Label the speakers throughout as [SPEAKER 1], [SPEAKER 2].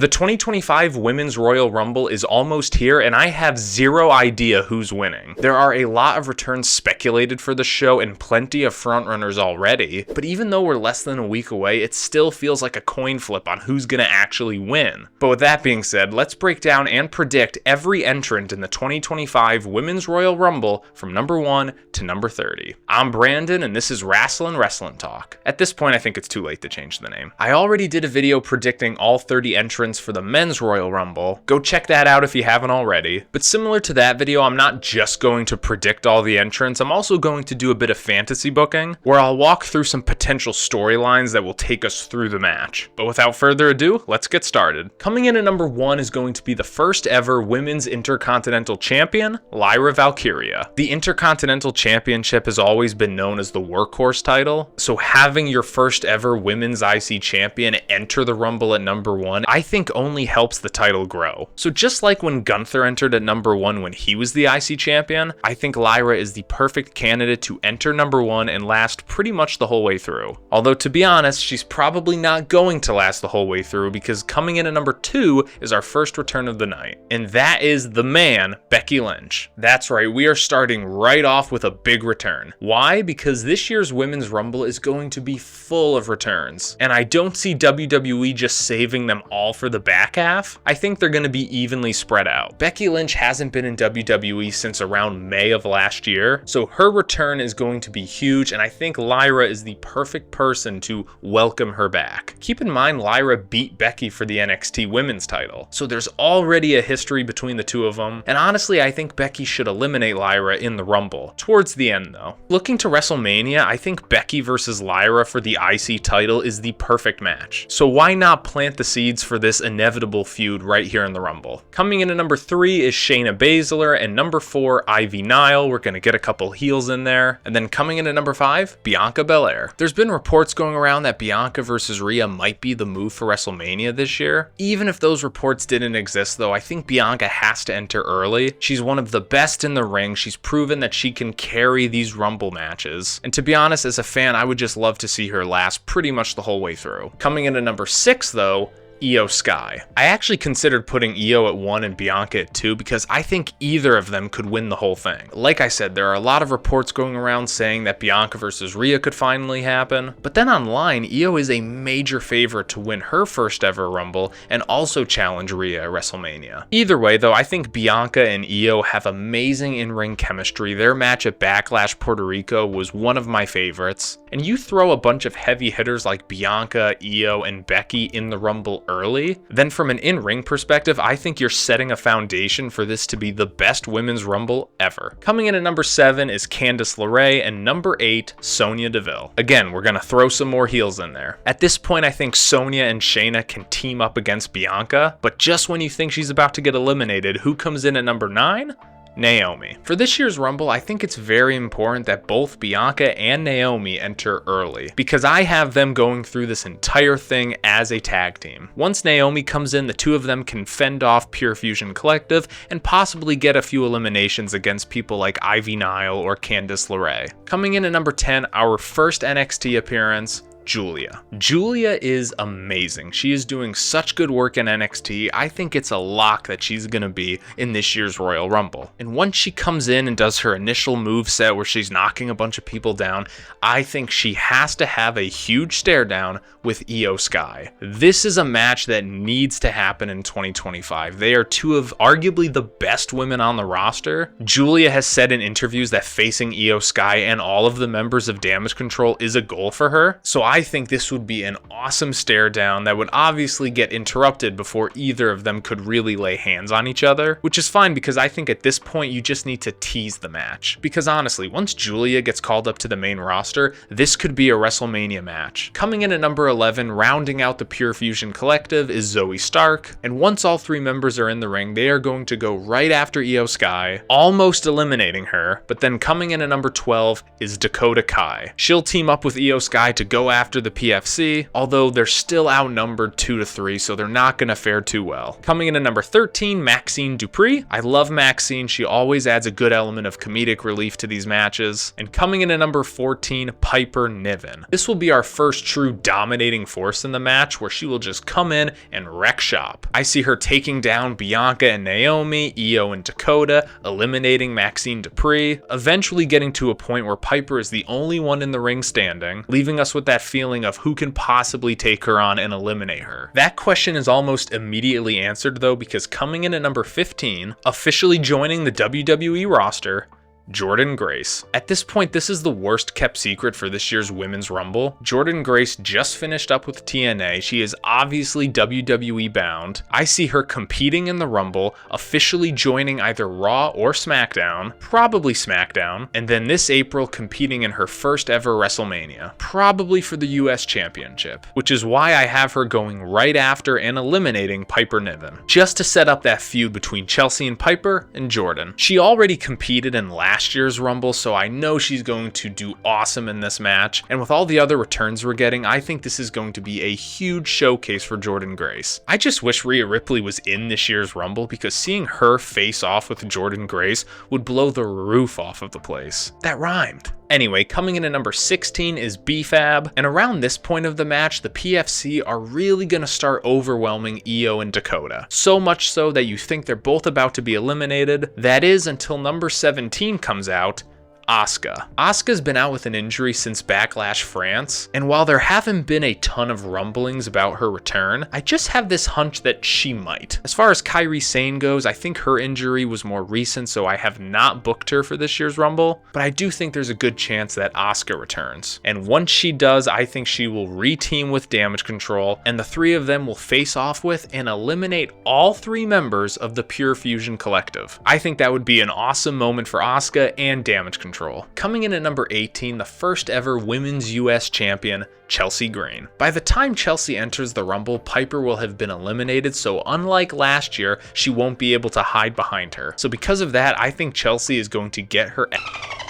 [SPEAKER 1] The 2025 Women's Royal Rumble is almost here, and I have zero idea who's winning. There are a lot of returns speculated for the show and plenty of frontrunners already, but even though we're less than a week away, it still feels like a coin flip on who's gonna actually win. But with that being said, let's break down and predict every entrant in the 2025 Women's Royal Rumble from number 1 to number 30. I'm Brandon, and this is Wrestling Talk. At this point, I think it's too late to change the name. I already did a video predicting all 30 entrants for the Men's Royal Rumble. Go check that out if you haven't already. But similar to that video, I'm not just going to predict all the entrants, I'm also going to do a bit of fantasy booking, where I'll walk through some potential storylines that will take us through the match. But without further ado, let's get started. Coming in at number 1 is going to be the first ever Women's Intercontinental Champion, Lyra Valkyria. The Intercontinental Championship has always been known as the workhorse title, so having your first ever Women's IC Champion enter the Rumble at number 1, I think only helps the title grow. So just like when Gunther entered at number 1 when he was the IC Champion, I think Lyra is the perfect candidate to enter number 1 and last pretty much the whole way through. Although to be honest, she's probably not going to last the whole way through, because coming in at number 2 is our first return of the night, and that is the man, Becky Lynch. That's right, we are starting right off with a big return. Why? Because this year's Women's Rumble is going to be full of returns, and I don't see WWE just saving them all for the back half. I think they're going to be evenly spread out. Becky Lynch hasn't been in WWE since around May of last year, so her return is going to be huge, and I think Lyra is the perfect person to welcome her back. Keep in mind, Lyra beat Becky for the NXT Women's title, so there's already a history between the two of them, and honestly, I think Becky should eliminate Lyra in the Rumble. Towards the end though. Looking to WrestleMania, I think Becky versus Lyra for the IC title is the perfect match. So why not plant the seeds for this inevitable feud right here in the Rumble? Coming in at number 3 is Shayna Baszler, and number 4, Ivy Nile. We're gonna get a couple heels in there. And then coming in at number 5, Bianca Belair. There's been reports going around that Bianca versus Rhea might be the move for WrestleMania this year. Even if those reports didn't exist though, I think Bianca has to enter early. She's one of the best in the ring. She's proven that she can carry these Rumble matches. And to be honest, as a fan, I would just love to see her last pretty much the whole way through. Coming in at number 6 though, Io Sky. I actually considered putting Io at 1 and Bianca at 2 because I think either of them could win the whole thing. Like I said, there are a lot of reports going around saying that Bianca versus Rhea could finally happen, but then online, Io is a major favorite to win her first ever Rumble and also challenge Rhea at WrestleMania. Either way though, I think Bianca and Io have amazing in-ring chemistry. Their match at Backlash Puerto Rico was one of my favorites, and you throw a bunch of heavy hitters like Bianca, Io, and Becky in the Rumble early, then from an in-ring perspective, I think you're setting a foundation for this to be the best Women's Rumble ever. Coming in at number 7 is Candice LeRae, and number 8, Sonya Deville. Again, we're gonna throw some more heels in there. At this point, I think Sonya and Shayna can team up against Bianca, but just when you think she's about to get eliminated, who comes in at number 9? Naomi. For this year's Rumble, I think it's very important that both Bianca and Naomi enter early, because I have them going through this entire thing as a tag team. Once Naomi comes in, the two of them can fend off Pure Fusion Collective and possibly get a few eliminations against people like Ivy Nile or Candice LeRae. Coming in at number 10, our first NXT appearance, Julia. Julia is amazing. She is doing such good work in NXT. I think it's a lock that she's gonna be in this year's Royal Rumble. And once she comes in and does her initial moveset where she's knocking a bunch of people down, I think she has to have a huge stare down with Io Sky. This is a match that needs to happen in 2025. They are two of arguably the best women on the roster. Julia has said in interviews that facing Io Sky and all of the members of Damage Control is a goal for her. So I think this would be an awesome stare down that would obviously get interrupted before either of them could really lay hands on each other, which is fine because I think at this point you just need to tease the match. Because honestly, once Julia gets called up to the main roster, this could be a WrestleMania match. Coming in at number 11, rounding out the Pure Fusion Collective, is Zoe Stark, and once all 3 members are in the ring, they are going to go right after Io Sky, almost eliminating her, but then coming in at number 12 is Dakota Kai. She'll team up with Io Sky to go after the PFC, although they're still outnumbered 2-3, so they're not going to fare too well. Coming in at number 13, Maxine Dupree. I love Maxine. She always adds a good element of comedic relief to these matches. And coming in at number 14, Piper Niven. This will be our first true dominating force in the match, where she will just come in and wreck shop. I see her taking down Bianca and Naomi, Io and Dakota, eliminating Maxine Dupree, eventually getting to a point where Piper is the only one in the ring standing, leaving us with that feeling of who can possibly take her on and eliminate her. That question is almost immediately answered though, because coming in at number 15, officially joining the WWE roster, Jordynne Grace. At this point, this is the worst kept secret for this year's Women's Rumble. Jordynne Grace just finished up with TNA. She is obviously WWE bound. I see her competing in the Rumble, officially joining either Raw or SmackDown, probably SmackDown, and then this April competing in her first ever WrestleMania, probably for the US Championship, which is why I have her going right after and eliminating Piper Niven, just to set up that feud between Chelsea and Piper and Jordynne. She already competed in last year's Rumble, so I know she's going to do awesome in this match. And with all the other returns we're getting, I think this is going to be a huge showcase for Jordynne Grace. I just wish Rhea Ripley was in this year's Rumble, because seeing her face off with Jordynne Grace would blow the roof off of the place. That rhymed. Anyway, coming in at number 16 is B-Fab, and around this point of the match, the PFC are really going to start overwhelming Io and Dakota. So much so that you think they're both about to be eliminated. That is until number 17 comes out, Asuka. Asuka's been out with an injury since Backlash France, and while there haven't been a ton of rumblings about her return, I just have this hunch that she might. As far as Kairi Sane goes, I think her injury was more recent, so I have not booked her for this year's Rumble, but I do think there's a good chance that Asuka returns. And once she does, I think she will re-team with Damage Control, and the three of them will face off with and eliminate all three members of the Pure Fusion Collective. I think that would be an awesome moment for Asuka and Damage Control. Coming in at number 18, the first ever Women's US Champion, Chelsea Green. By the time Chelsea enters the Rumble, Piper will have been eliminated, so unlike last year, she won't be able to hide behind her. So because of that, I think Chelsea is going to get her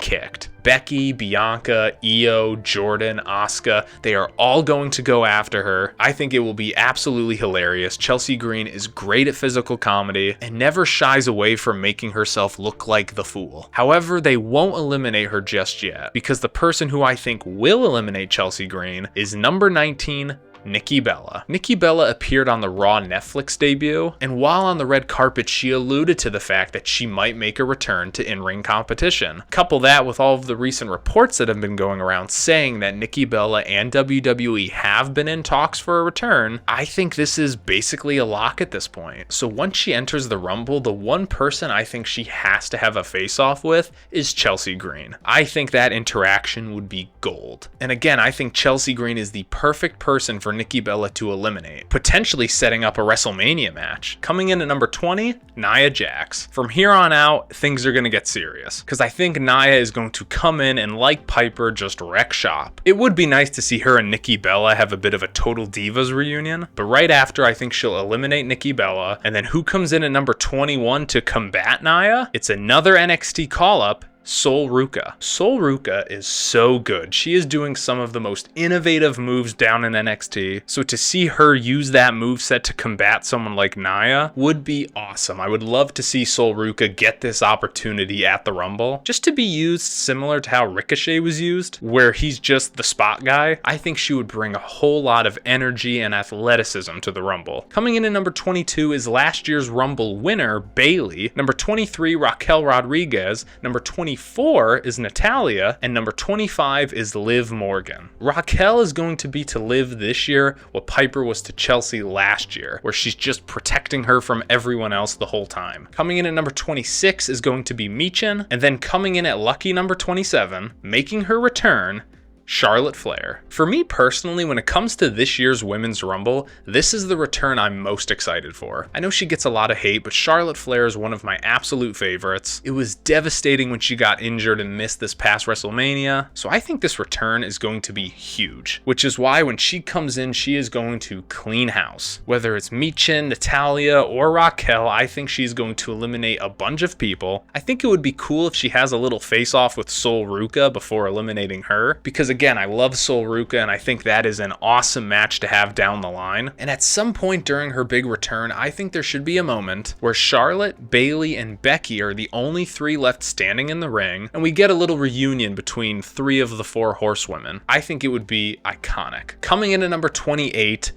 [SPEAKER 1] kicked. Becky, Bianca, Io, Jordynne, Asuka, they are all going to go after her. I think it will be absolutely hilarious. Chelsea Green is great at physical comedy and never shies away from making herself look like the fool. However, they won't eliminate her just yet, because the person who I think will eliminate Chelsea Green is number 19, Nikki Bella. Nikki Bella appeared on the Raw Netflix debut, and while on the red carpet, she alluded to the fact that she might make a return to in-ring competition. Couple that with all of the recent reports that have been going around saying that Nikki Bella and WWE have been in talks for a return, I think this is basically a lock at this point. So once she enters the Rumble, the one person I think she has to have a face-off with is Chelsea Green. I think that interaction would be gold. And again, I think Chelsea Green is the perfect person for Nikki Bella to eliminate, potentially setting up a WrestleMania match. Coming in at number 20, Nia Jax. From here on out, things are going to get serious, because I think Nia is going to come in and, like Piper, just wreck shop. It would be nice to see her and Nikki Bella have a bit of a Total Divas reunion, but right after, I think she'll eliminate Nikki Bella, and then who comes in at number 21 to combat Nia? It's another NXT call-up, Sol Ruca. Sol Ruca is so good. She is doing some of the most innovative moves down in NXT. So to see her use that moveset to combat someone like Nia would be awesome. I would love to see Sol Ruca get this opportunity at the Rumble, just to be used similar to how Ricochet was used, where he's just the spot guy. I think she would bring a whole lot of energy and athleticism to the Rumble. Coming in at number 22 is last year's Rumble winner, Bayley. Number 23, Raquel Rodriguez. Number 24 is Natalia, and number 25 is Liv Morgan. Raquel is going to be to Liv this year what Piper was to Chelsea last year, where she's just protecting her from everyone else the whole time. Coming in at number 26 is going to be Michin, and then coming in at lucky number 27, making her return, Charlotte Flair. For me personally, when it comes to this year's Women's Rumble, this is the return I'm most excited for. I know she gets a lot of hate, but Charlotte Flair is one of my absolute favorites. It was devastating when she got injured and missed this past WrestleMania, so I think this return is going to be huge, which is why when she comes in, she is going to clean house. Whether it's Michin, Natalia, or Raquel, I think she's going to eliminate a bunch of people. I think it would be cool if she has a little face-off with Sol Ruca before eliminating her, because again, I love Sol Ruca, and I think that is an awesome match to have down the line. And at some point during her big return, I think there should be a moment where Charlotte, Bayley, and Becky are the only 3 left standing in the ring, and we get a little reunion between 3 of the 4 horsewomen. I think it would be iconic. Coming in at number 28,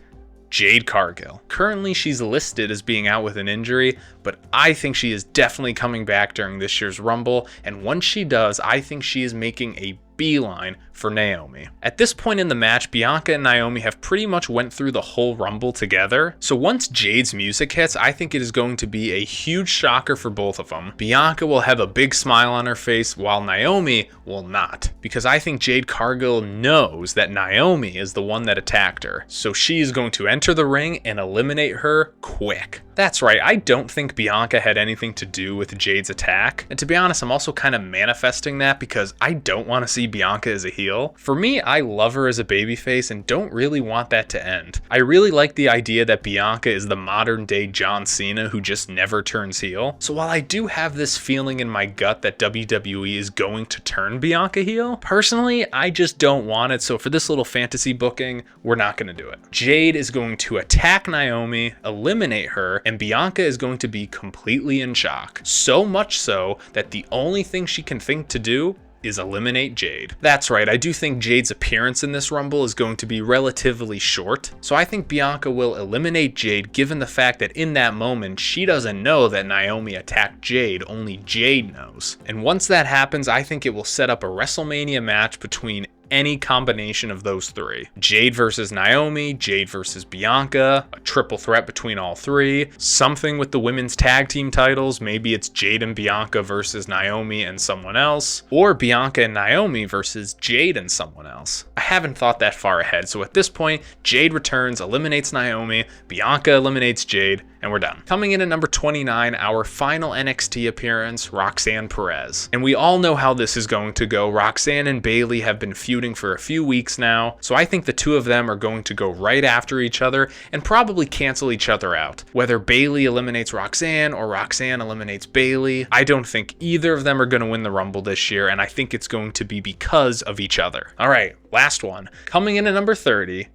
[SPEAKER 1] Jade Cargill. Currently, she's listed as being out with an injury, but I think she is definitely coming back during this year's Rumble, and once she does, I think she is making a beeline for Naomi. At this point in the match, Bianca and Naomi have pretty much went through the whole Rumble together, so once Jade's music hits, I think it is going to be a huge shocker for both of them. Bianca will have a big smile on her face, while Naomi will not, because I think Jade Cargill knows that Naomi is the one that attacked her, so she is going to enter the ring and eliminate her quick. That's right, I don't think Bianca had anything to do with Jade's attack, and to be honest, I'm also kind of manifesting that because I don't want to see Bianca as a heel. For me, I love her as a babyface and don't really want that to end. I really like the idea that Bianca is the modern day John Cena who just never turns heel. So while I do have this feeling in my gut that WWE is going to turn Bianca heel, personally, I just don't want it. So for this little fantasy booking, we're not going to do it. Jade is going to attack Naomi, eliminate her, and Bianca is going to be completely in shock. So much so that the only thing she can think to do is eliminate Jade. That's right, I do think Jade's appearance in this Rumble is going to be relatively short, so I think Bianca will eliminate Jade given the fact that in that moment, she doesn't know that Naomi attacked Jade, only Jade knows. And once that happens, I think it will set up a WrestleMania match between any combination of those 3. Jade versus Naomi, Jade versus Bianca, a triple threat between all 3, something with the women's tag team titles, maybe it's Jade and Bianca versus Naomi and someone else, or Bianca and Naomi versus Jade and someone else. I haven't thought that far ahead, so at this point, Jade returns, eliminates Naomi, Bianca eliminates Jade, and we're done. Coming in at number 29, our final NXT appearance, Roxanne Perez. And we all know how this is going to go. Roxanne and Bayley have been feuding for a few weeks now, so I think the 2 of them are going to go right after each other and probably cancel each other out. Whether Bayley eliminates Roxanne or Roxanne eliminates Bayley, I don't think either of them are going to win the Rumble this year, and I think it's going to be because of each other. All right, last one. Coming in at number 30,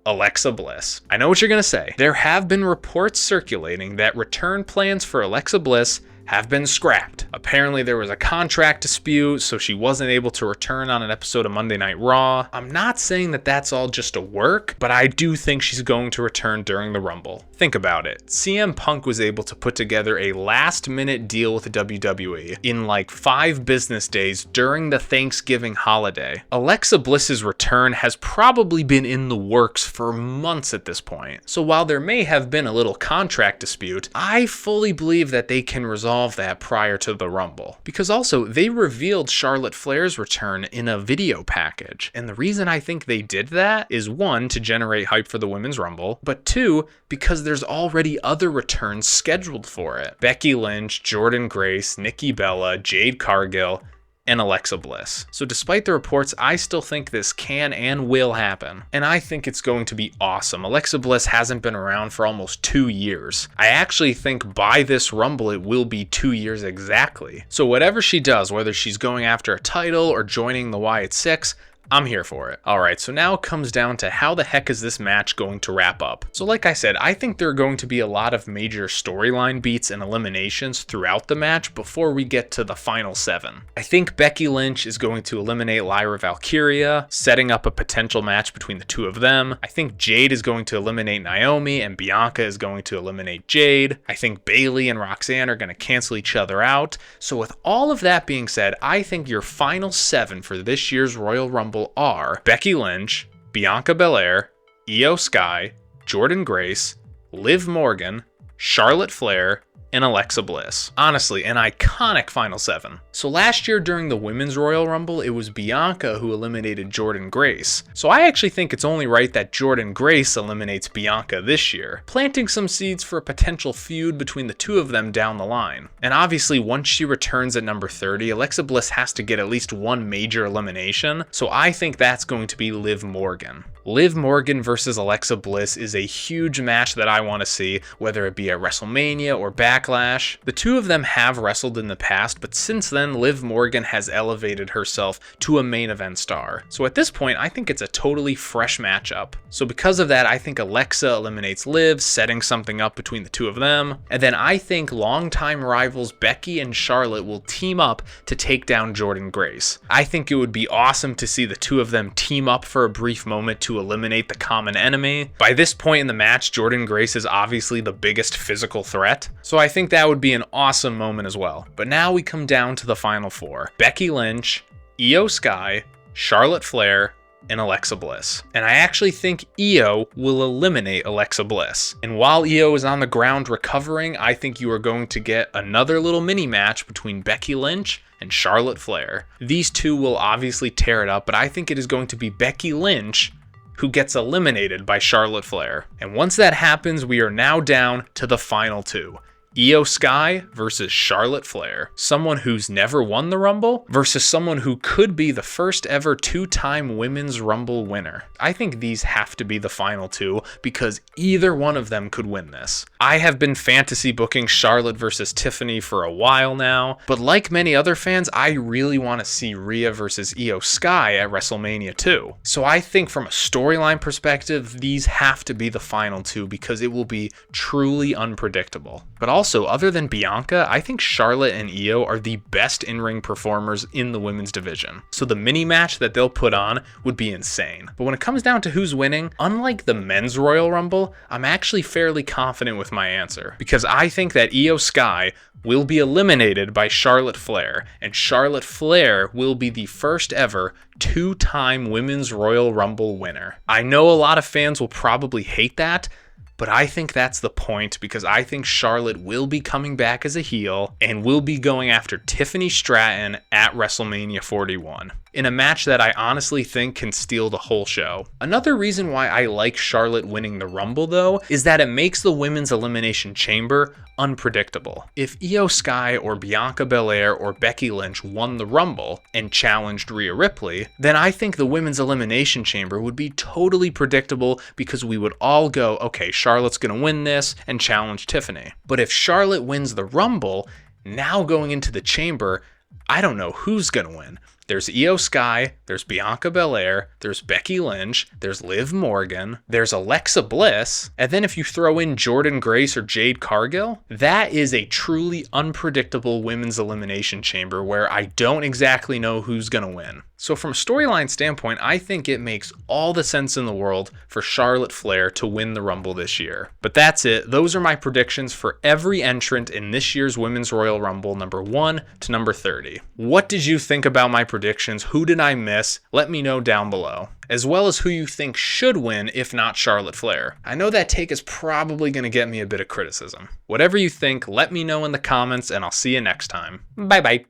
[SPEAKER 1] Alexa Bliss. I know what you're going to say. There have been reports circulating that return plans for Alexa Bliss have been scrapped. Apparently there was a contract dispute, so she wasn't able to return on an episode of Monday Night Raw. I'm not saying that that's all just a work, but I do think she's going to return during the Rumble. Think about it. CM Punk was able to put together a last-minute deal with the WWE in like 5 business days during the Thanksgiving holiday. Alexa Bliss's return has probably been in the works for months at this point. So while there may have been a little contract dispute, I fully believe that they can resolve that prior to the Rumble. Because also, they revealed Charlotte Flair's return in a video package. And the reason I think they did that is 1, to generate hype for the Women's Rumble, but 2, because there's already other returns scheduled for it. Becky Lynch, Jordynne Grace, Nikki Bella, Jade Cargill, and Alexa Bliss. So despite the reports, I still think this can and will happen. And I think it's going to be awesome. Alexa Bliss hasn't been around for almost 2 years. I actually think by this Rumble, it will be 2 years exactly. So whatever she does, whether she's going after a title or joining the Wyatt Six, I'm here for it. Alright, so now it comes down to how the heck is this match going to wrap up? So like I said, I think there are going to be a lot of major storyline beats and eliminations throughout the match before we get to the final 7. I think Becky Lynch is going to eliminate Lyra Valkyria, setting up a potential match between the 2 of them. I think Jade is going to eliminate Naomi and Bianca is going to eliminate Jade. I think Bayley and Roxanne are going to cancel each other out. So with all of that being said, I think your final 7 for this year's Royal Rumble are Becky Lynch, Bianca Belair, Io Sky, Jordynne Grace, Liv Morgan, Charlotte Flair, and Alexa Bliss. Honestly, an iconic final 7. So last year during the Women's Royal Rumble, it was Bianca who eliminated Jordynne Grace. So I actually think it's only right that Jordynne Grace eliminates Bianca this year, planting some seeds for a potential feud between the 2 of them down the line. And obviously, once she returns at number 30, Alexa Bliss has to get at least 1 major elimination, so I think that's going to be Liv Morgan. Liv Morgan versus Alexa Bliss is a huge match that I want to see, whether it be at WrestleMania or Backlash. The two of them have wrestled in the past, but since then, Liv Morgan has elevated herself to a main event star. So at this point, I think it's a totally fresh matchup. So because of that, I think Alexa eliminates Liv, setting something up between the two of them. And then I think longtime rivals Becky and Charlotte will team up to take down Jordynne Grace. I think it would be awesome to see the two of them team up for a brief moment to eliminate the common enemy. By this point in the match, Jordynne Grace is obviously the biggest physical threat, so I think that would be an awesome moment as well. But now we come down to the final four: Becky Lynch, Io Sky, Charlotte Flair, and Alexa Bliss. And I actually think Io will eliminate Alexa Bliss. And while Io is on the ground recovering, I think you are going to get another little mini match between Becky Lynch and Charlotte Flair. These two will obviously tear it up, but I think it is going to be Becky Lynch who gets eliminated by Charlotte Flair. And once that happens, we are now down to the final two: Io Sky versus Charlotte Flair. Someone who's never won the Rumble versus someone who could be the first ever two-time Women's Rumble winner. I think these have to be the final two because either one of them could win this. I have been fantasy booking Charlotte versus Tiffany for a while now, but like many other fans, I really want to see Rhea versus Io Sky at WrestleMania 2. So I think from a storyline perspective, these have to be the final two because it will be truly unpredictable. But also, other than Bianca, I think Charlotte and Io are the best in-ring performers in the women's division. So the mini match that they'll put on would be insane. But when it comes down to who's winning, unlike the men's Royal Rumble, I'm actually fairly confident with my answer. Because I think that Io Sky will be eliminated by Charlotte Flair, and Charlotte Flair will be the first ever two-time Women's Royal Rumble winner. I know a lot of fans will probably hate that, but I think that's the point because I think Charlotte will be coming back as a heel and will be going after Tiffany Stratton at WrestleMania 41. In a match that I honestly think can steal the whole show. Another reason why I like Charlotte winning the Rumble though is that it makes the Women's Elimination Chamber unpredictable. If Io Sky or Bianca Belair or Becky Lynch won the Rumble and challenged Rhea Ripley, then I think the Women's Elimination Chamber would be totally predictable because we would all go, okay, Charlotte's gonna win this and challenge Tiffany. But if Charlotte wins the Rumble, now going into the chamber, I don't know who's gonna win. There's Io Sky, there's Bianca Belair, there's Becky Lynch, there's Liv Morgan, there's Alexa Bliss, and then if you throw in Jordynne Grace or Jade Cargill, that is a truly unpredictable Women's Elimination Chamber where I don't exactly know who's gonna win. So from a storyline standpoint, I think it makes all the sense in the world for Charlotte Flair to win the Rumble this year. But that's it. Those are my predictions for every entrant in this year's Women's Royal Rumble, number 1 to number 30. What did you think about my predictions? Who did I miss? Let me know down below. As well as who you think should win if not Charlotte Flair. I know that take is probably going to get me a bit of criticism. Whatever you think, let me know in the comments and I'll see you next time. Bye bye.